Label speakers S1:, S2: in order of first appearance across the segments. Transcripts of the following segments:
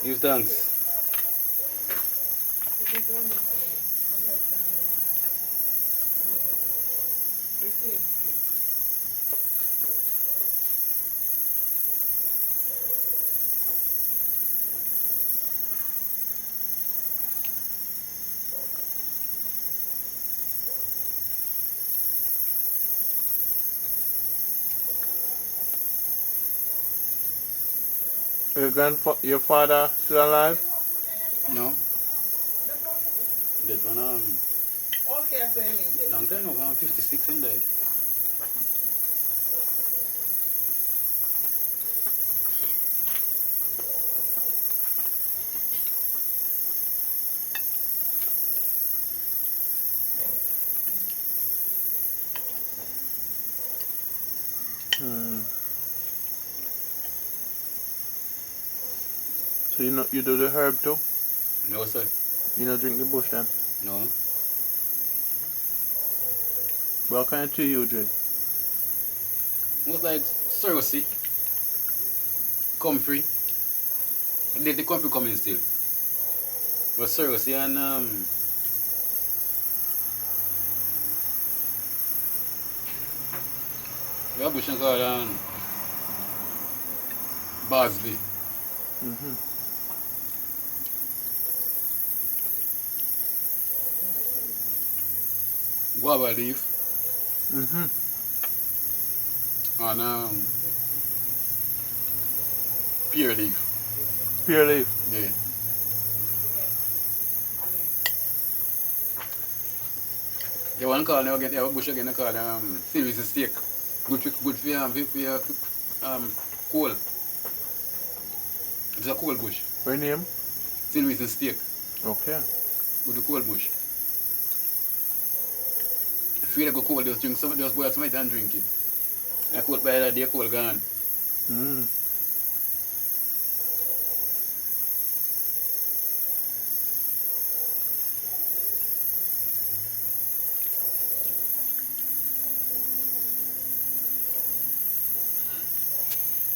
S1: Give thanks.
S2: Your father still alive?
S1: No. That one,
S3: Okay, so you mean.
S1: long time ago, I'm 56 and died.
S2: So you do the herb too?
S1: No, sir.
S2: You don't drink the bush then?
S1: No.
S2: What kind of tea you drink?
S1: Most like soursop, comfrey. I let the comfrey come in still. But soursop and we have a bush called Barsley. Guava leaf. And pear leaf.
S2: Pear leaf.
S1: Yeah. The one called now again, the bush again called Sylvia's steak. Good for coal. It's a coal bush.
S2: What name?
S1: Sylvia's steak.
S2: Okay.
S1: With the coal bush. If you go cold, just boil some and drink it. I cold by that day, cold gone.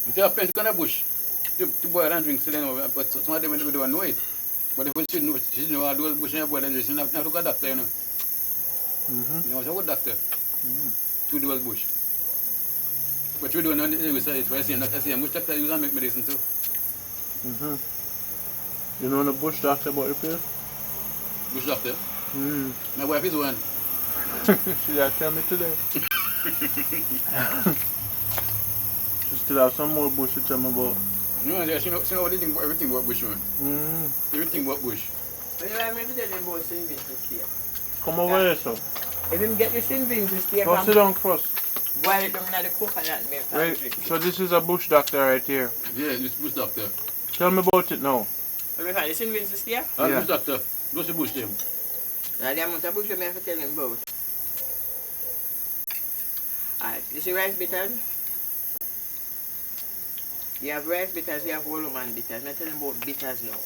S1: If you have plenty kind of bush, to boil and drink, so then, but some of them don't know it. But if you should know how those bush and boil and drink, you have to go to a doctor, you know. You know, it's a good doctor. To do those bush. But you don't know the research, so I say, much doctor use and make medicine too.
S2: You know the bush doctor about the pill?
S1: Bush doctor? My wife is one.
S2: She did tell me today. She still have some more bush to tell me about.
S1: No, she know everything about bush, man. Everything about bush.
S3: But you want me to tell them about St. Vincent's steak?
S2: Come over here, so.
S3: If him get the St. Vincent's steak,
S2: Go sit down first.
S3: boil it down in the coconut milk and
S2: Right.
S3: drink.
S2: So this is a bush doctor right here.
S1: Yeah, this bush doctor.
S2: Tell me about it now.
S3: What do you call it, St. Vincent's steak?
S2: Yeah.
S1: Bush doctor. What's the bush name?
S3: Now the amount of bush I have to tell him about. Alright, you see rice bitters? You have rice bitters, you have Woloman bitters. I'm telling him about bitters now.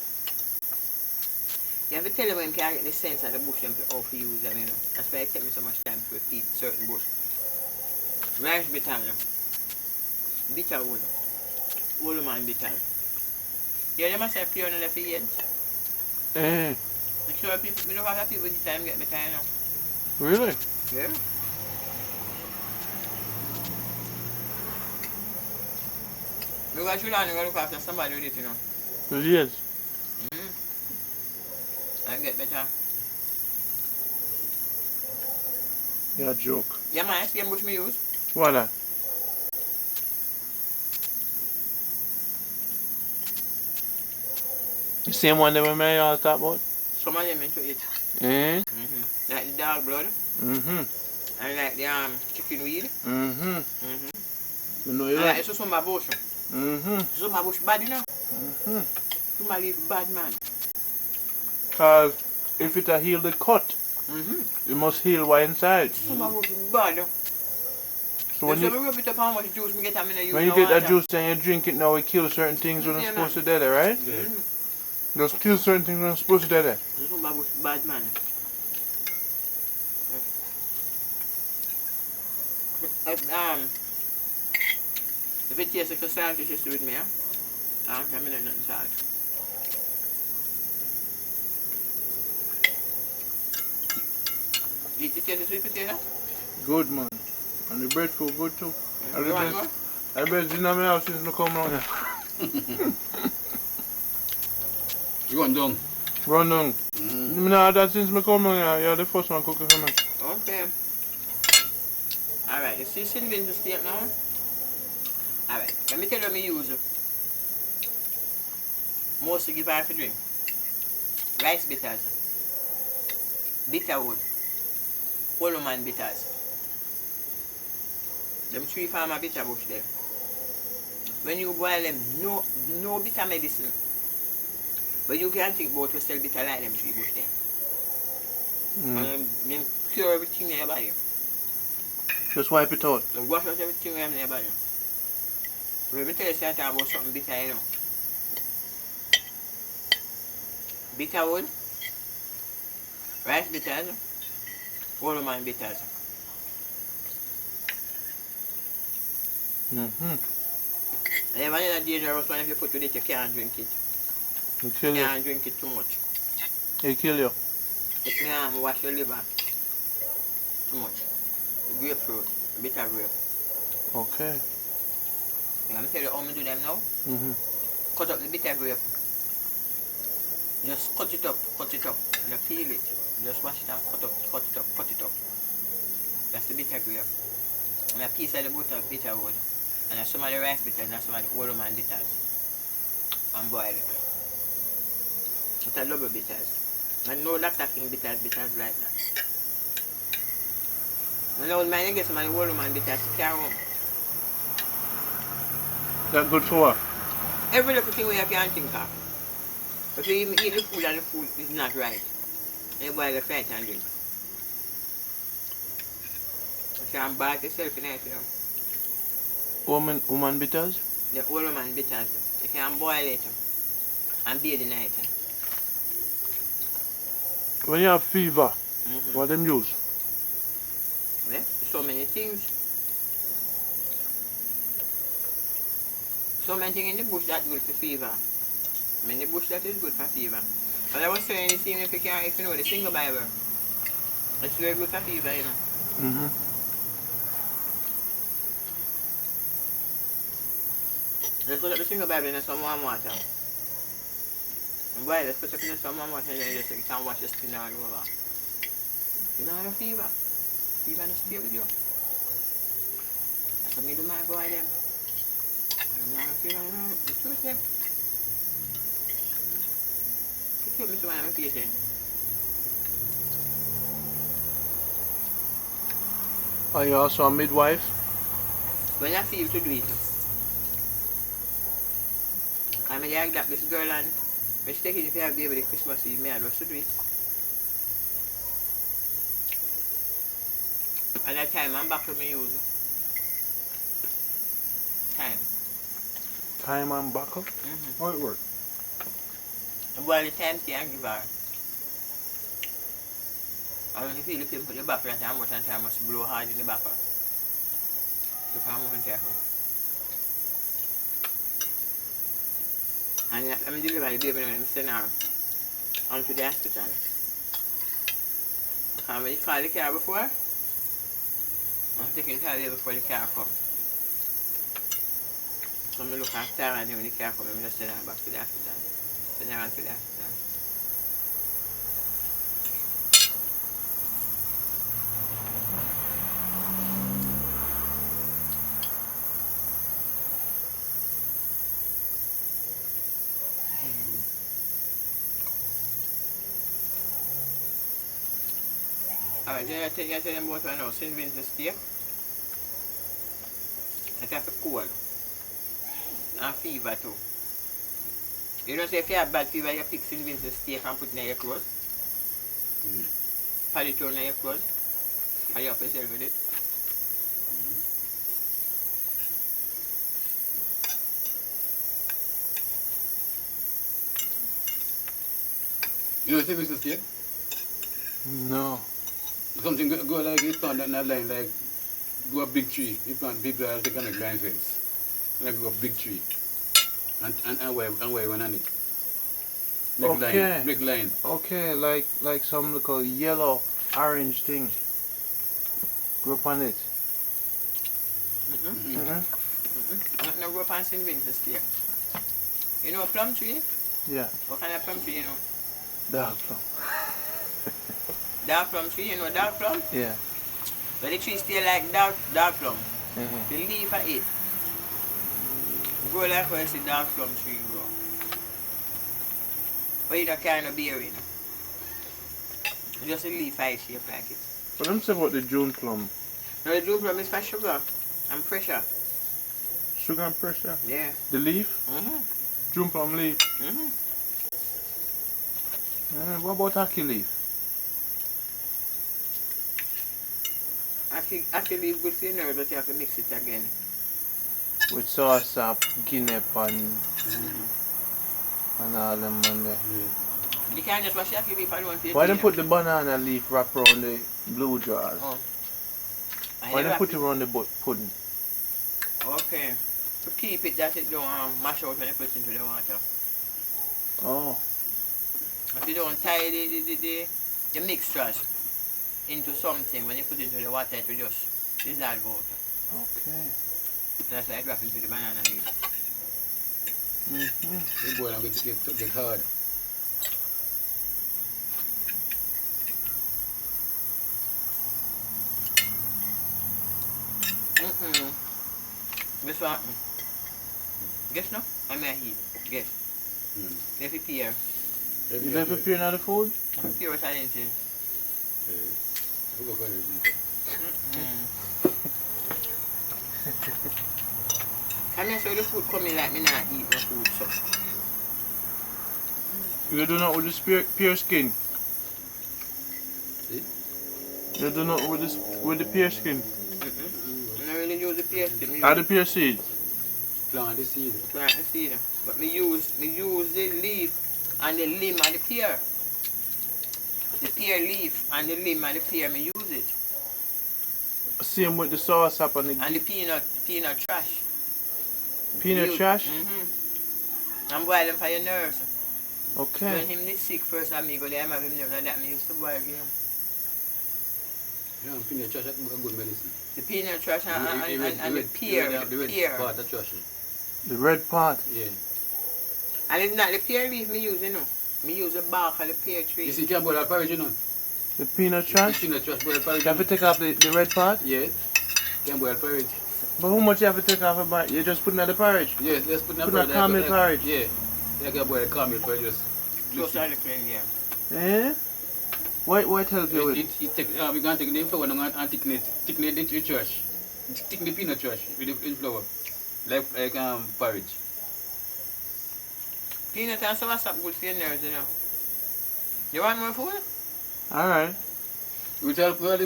S3: You have to tell him when he can get the sense of the bush and how to use them, you know. That's why it takes me so much time to repeat certain bush. Rice bitters, bitter wood, Woloman bitters. You know them say pure on the fields?
S2: Eh.
S3: I'm sure people, we don't have people this time get bitter, you know.
S2: Really?
S3: Yeah. Because you don't look after somebody with it, you know.
S2: It is.
S3: And get better.
S2: You're a joke.
S3: Yeah, man, same bush me use.
S2: What that? The same one that we may all talk about?
S3: Some of them into it. Like the dog blood. And like the chicken weed.
S2: You know you
S3: And like
S2: like.
S3: the sumba bush. Sumba bush bad, you know. Sumba leaf bad, man.
S2: Cause if it a heal the cut, you must heal what inside.
S3: Sumba bush bad.
S2: So when
S3: So
S2: you
S3: we rub it up how much juice we get and I use
S2: when you
S3: no
S2: get that
S3: water.
S2: juice and you drink it now, it kills certain things when it's
S3: Yeah,
S2: supposed to
S3: man.
S2: do there, right? Just kill certain things when it's supposed to do there.
S3: Sumba bush bad, man. If it tastes like a salt, it's just with me, I'm not nothing salt. Eat potato, sweet potato?
S2: Good, man. And the breadfruit good too.
S3: You want more?
S2: I bet dinner me have since I come down here.
S1: You going down?
S2: Run down. Me nah have that since I come down here. You're the first one cooking for me.
S3: Okay. Alright, you see cinnamon the steak now? Alright, let me tell you what I use. Mostly give her for drink. Rice bitters, bitterwood, Oloman bitters. Them 3 farmer bitter bush there. When you boil them, no bitter medicine. But you can't think about to sell bitter like them 3 bush there. And then cure everything in your body.
S2: Just wipe it out.
S3: So wash out everything in your body. So let me tell you something about something bitter, you know. Bitterwood, rice bitters, Oloman bitters. And the vanilla dangerous one if you put with it, you can't drink it.
S2: It kill
S3: You
S2: you.
S3: can't drink it too much.
S2: It kill you.
S3: It can wash your liver too much. Grapefruit, bitter grape.
S2: Okay.
S3: Yeah, I'm telling you how I do them now. Cut up the bitter grape. Just cut it up, and you peel it. Just wash it and cut it up. That's the bitter grape. And a piece of the bitter wood. And some of the rice bitters and some of the Oloman bitters. And boil it. It's a double bitters. And no attacking bitters like that. And now when I get some of the Oloman bitters to carry home.
S2: That good for what?
S3: Every little thing we can think of. If you even eat the food and the food is not right, you boil the fat and drink. You can bath yourself in it, you know.
S2: Woman bitters?
S3: The Oloman bitters. You can boil it and bathe in it.
S2: When you have fever, what them use?
S3: Yeah, so many things. So many things in the bush that good for fever. I mean the bush that is good for fever. But I was saying the same if you know the single Bible. It's very good for fever, you know. Just put up the single Bible in some warm water. And boil it, put it in some warm water and then you can wash your skin all over. You don't have a fever. Fever don't stay with you. That's what I do my boy them. I don't have a fever, I don't have a fever. Keep me so I'm patient.
S2: Are you also a midwife?
S3: When I feel to do it. I'm like that this girl and when she take it if you have baby the Christmas Eve, I have to do it. And that time I'm back from my use. Time.
S2: Time and buckle? How it work?
S3: I boil the time tea and give her. And when you feel the pain put the back that time and time must blow hard in the back. So I'm going to careful. And I'm delivering the baby when I'm sending her onto the hospital. And when you call the car before, I'm taking care of the baby before the car comes. So I look after her and then when the car comes, I just send her back to the hospital. Send her on to the hospital. Alright, then I tell them about right now, St. Vincent's steak. It's have a cold. And fever too. You know, say if you have bad fever, you pick St. Vincent's steak and put it in your clothes. Pad it on your clothes. And you have yourself with it.
S1: You know St. Vincent's steak?
S2: No.
S1: Something go like you plant on that line, like go a big tree. You plant people are taking a grind fence. And like go a big tree. And where one on it. Make
S2: Okay.
S1: line. Make line.
S2: Okay, like some little yellow orange thing. Grow up on it.
S3: Not no grow up on St. Vincent's there. You know a plum tree?
S2: Yeah.
S3: What kind of plum tree you know?
S2: Dark plum.
S3: Dark plum tree, you know dark plum?
S2: Yeah.
S3: But the tree still like dark plum.
S2: Mm-hmm.
S3: The leaf are it. Grow like how you see dark plum tree grow. But you don't carry no berry. Just a leaf I shape like it.
S2: But I'm saying about the June plum.
S3: No, the June plum is for sugar and pressure.
S2: Sugar and pressure.
S3: Yeah.
S2: The leaf? June plum leaf. What about ackee leaf?
S3: Ackee leaf good for your nerve, but you have to mix it again.
S2: With soursop, guinep and all them on there.
S3: You can't just wash the ackee leaf alone for your
S2: Why
S3: tea,
S2: don't put the banana leaf wrap around the blue jars?
S3: Oh.
S2: Why don't put it around the pudding?
S3: Okay. To keep it that it don't mash out when you put it into the water.
S2: Oh.
S3: If you don't tie the mixtures into something, when you put it into the water, it will just dissolve out.
S2: Okay.
S3: That's like wrapping into the banana leaf.
S1: The boil and get hard.
S3: Guess what happened? Guess no? I may heat. Guess. They prepare.
S2: You don't prepare another food?
S3: I prepare what I didn't say. Can I say the food coming like me not eat no food so?
S2: You do not with the pear skin?
S1: See?
S2: You do not with the pear skin?
S3: I don't really use the pear skin.
S2: Or the pear seed?
S1: Plant the seed.
S3: Plant the seed. But me use the leaf and the limb and the pear. The pear leaf and the limb and the pear, me use it.
S2: Same with the soursop and the...
S3: And the peanut trash.
S2: Peanut trash?
S3: And boil them for your nerves.
S2: Okay.
S3: When him is sick first and me go there, I have him nerves like that, me used to boil him.
S1: Yeah, peanut trash is a good medicine.
S3: The peanut trash and the pear.
S1: The red part, the trash.
S2: The red part?
S1: Yeah.
S3: And it's not the pear leaf me use, you know. Me use the bark of the pear tree.
S1: You see, you can boil a porridge, you know.
S2: The peanut trash?
S1: The peanut trash, boil a porridge.
S2: You have to take off the red part?
S1: Yeah. You can boil porridge.
S2: But how much you have to take off a part? You just put in the porridge?
S1: Yes, let's put in a
S2: porridge. Put in a caramel porridge?
S1: Yeah. You can boil a caramel porridge, just...
S3: Just a little, yeah.
S2: Eh? What help you with?
S1: We're going to take the flour and thicken the trash. Thicken the peanut trash with the flour. Like porridge.
S3: Peanut and soursop good for your nerves, you know. You want more food?
S2: Alright.
S1: Use a boil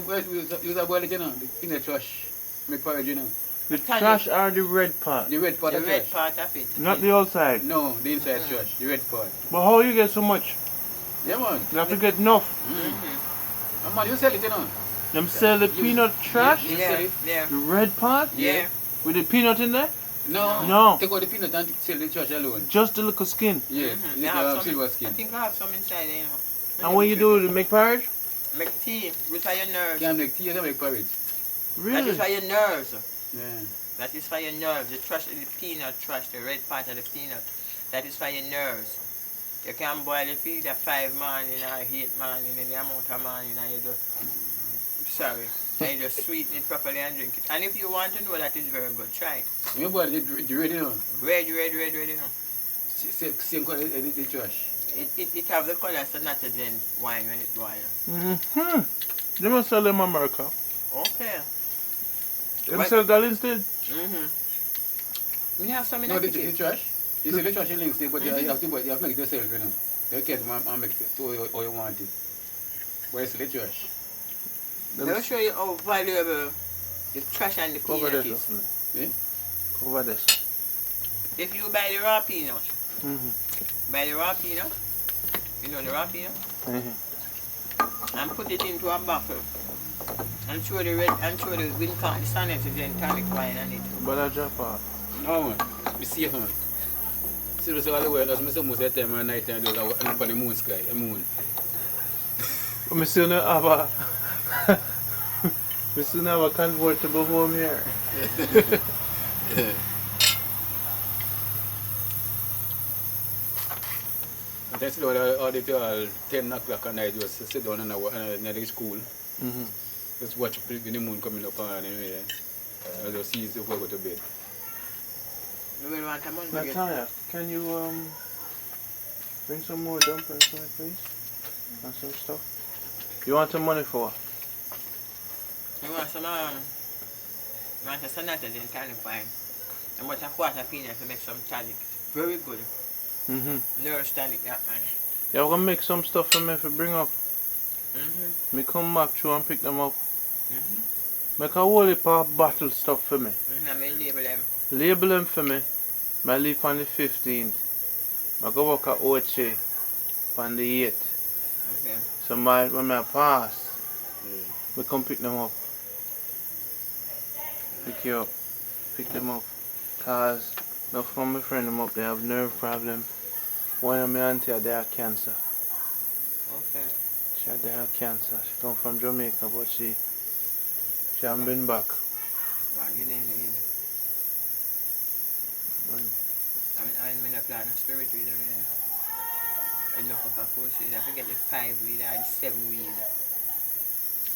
S1: it, you know, the peanut trash. Make porridge, you know.
S2: The trash or the red part?
S1: The red part
S3: The
S1: of
S3: red
S1: trash.
S3: part of it.
S2: Not the outside?
S1: No, the inside trash, the red part.
S2: But how you get so much?
S1: Yeah, man.
S2: You have to get enough.
S1: Man, you sell it, you know.
S2: Them sell the peanut trash?
S3: Yeah.
S2: The red part?
S3: Yeah.
S2: With the peanut in there?
S1: No.
S2: No.
S1: Take out the peanut and sell the trash alone.
S2: Just the little skin?
S1: Yeah.
S3: They have some,
S1: silver skin.
S3: I think I have some inside there, you know.
S2: And what you do? You make porridge?
S3: Make tea, good for your nerves.
S1: You can make tea, you can make porridge.
S3: That
S2: Really?
S3: is for your nerves.
S1: Yeah.
S3: That is for your nerves. The trash, the peanut trash, the red part of the peanut. That is for your nerves. You can boil it for either 5 morning or 8 morning in the amount of morning and you just, sorry, and you just sweeten it properly and drink it. And if you want to know that is very good, try it.
S1: You boil the red, you know.
S3: Red, you know.
S1: Same color as the trash.
S3: It have the color so not to then wine when it boils.
S2: They must sell them in America.
S3: Okay.
S2: They must sell that instead?
S3: We have some in
S1: No, the
S3: kitchen.
S1: trash. You see the trash in links there, but you have to make it yourself, you know. You can't make it how you want it. But it's the trash.
S3: Let me show you how valuable the trash and the
S2: Cover
S3: peanut
S2: this.
S3: is.
S1: Eh?
S2: Cover this.
S3: If you buy the raw peanut, buy the raw peanut, you know the raw peanut, and put it into a bottle and throw the red and throw the winter sanity and tonic wine on it.
S2: But I drop off.
S1: No, man. Be safe, man. Seriously, all the way, that's most of the time at night time, I look up on the moon sky, the moon.
S2: I still not have a... We still have a convertible home here.
S1: But I sit down all the 10 o'clock at night, just sit down in the school.
S2: Mm-hmm.
S1: Just watch the moon coming up and anyway. I just see if I go to bed.
S3: You will want a month to get.
S2: Natalia, can you bring some more dumplings for me, please? And some stuff. You want some money for?
S3: You want some, you want a sonata in tiny fine. And what a quarter peanut to make some tonic. Very good.
S2: Mm-hmm.
S3: Nourish tonic, that man.
S2: Yeah, we're gonna make some stuff for me if you bring up.
S3: Mm-hmm.
S2: Me come back through and pick them up.
S3: Mm-hmm.
S2: Make a whole heap of bottle stuff for me.
S3: Mm-hmm. I mean, label them.
S2: Label them for me. I leave on the 15th. I go work at Oche on the 8th.
S3: Okay.
S2: So when I pass, we come pick them up. Pick you up. Pick them up. Cause enough from my friend them up, they have nerve problem. One of my auntie they have cancer.
S3: Okay.
S2: They have cancer. She come from Jamaica, but she hasn't been back.
S3: Well, you need. I'm in a plan of spirit with enough of a course. You have to get the 5 weed or the 7 weed.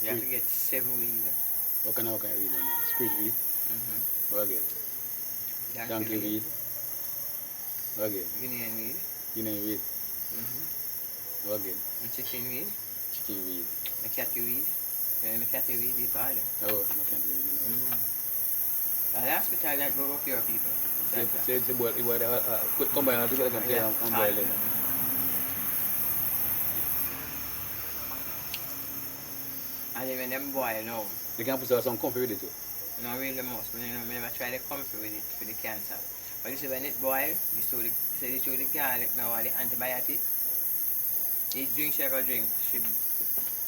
S3: You have to get 7 weed.
S1: What kind of weed? Spirit weed?
S3: Mm-hmm.
S1: What again? Donkey weed. What again?
S3: Guinean weed.
S1: Guinea weed.
S3: Mm-hmm.
S1: What again?
S3: And chicken weed.
S1: Chicken weed.
S3: Macatty weed. Yeah, macatty weed is bad.
S1: Oh, macatty weed.
S3: At the hospital that go up your people.
S1: Say the boy put combine all together and play on boil it.
S3: And then when them boil now,
S1: They can put some comfy with it too.
S3: not really much, but you know, I never try the comfy with it for the cancer. But you see when it boil, you throw the garlic now or the antibiotic. Each drink she ever drink, she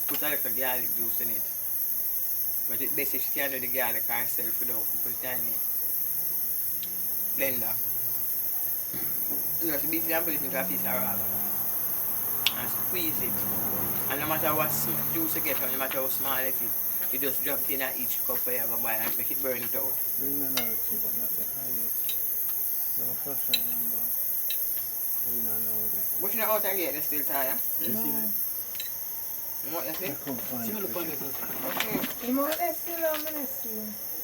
S3: put a little garlic juice in it. But it best if she can do the garlic herself without put it in the blender. You know, she beat it and put it into a piece of rubber. And squeeze it. And no matter what juice you get from, no matter how small it is, you just drop it in at each cup where you have a boil and make it burn it out.
S2: Bring me another tea, but not the highest. No flash number. You don't know it.
S3: But you know out again, they're still tired.
S1: You see that?
S3: What you see?
S2: I can't find
S1: See
S2: it.
S1: what the point is?
S3: Okay.
S4: You want this? You know, I'm see.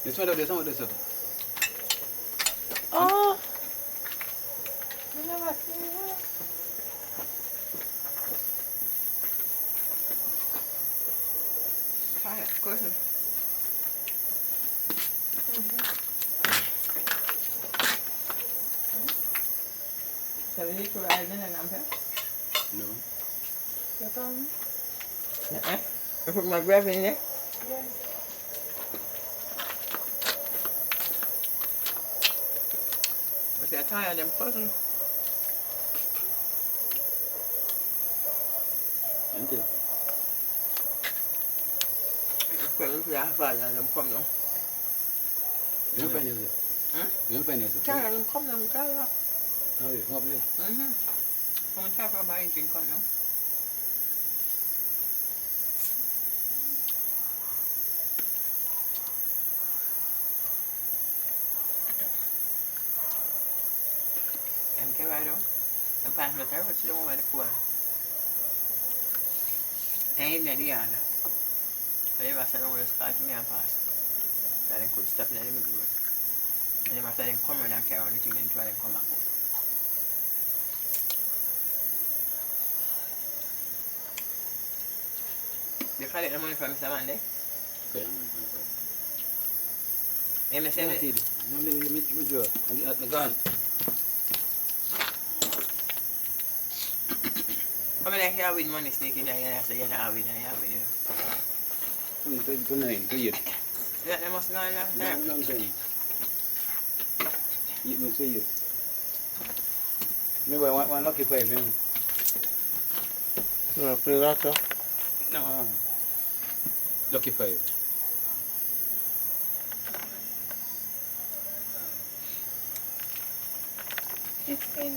S1: This one, this one, this one.
S4: Oh! I never see you.
S3: Tired, cousin. So we need to ride in and I'm here?
S1: No.
S4: You come?
S3: I put my gravy in there.
S4: Yeah.
S3: But they're tired, them cousin.
S1: Until.
S3: Cousin, you have father and them come now.
S1: You don't find yourself.
S3: Huh?
S1: You don't find yourself.
S3: Tired, them come now, tired.
S1: How are you? What place?
S3: Come and try for a buying drink, come now. MK right now. Them pants me terrible, she don't want the pool. Ain't in the yard. But they must have done with the scar to me and pass. So they could stop in the middle road. And they must have them come around and carry on the thing and try them come back out. You collect the money from Mr. Monday?
S1: Okay.
S3: Yeah, me send it.
S1: I'm going to meet you at the gun.
S3: How many here with money sneaking in here and say you're not with and you're with you?
S1: 2 8.
S3: Yeah, they must know a long time.
S1: Long time. Eat me to you. Maybe one lucky 5, you know.
S2: You want to play that, sir?
S1: No. Lucky 5.
S4: It's in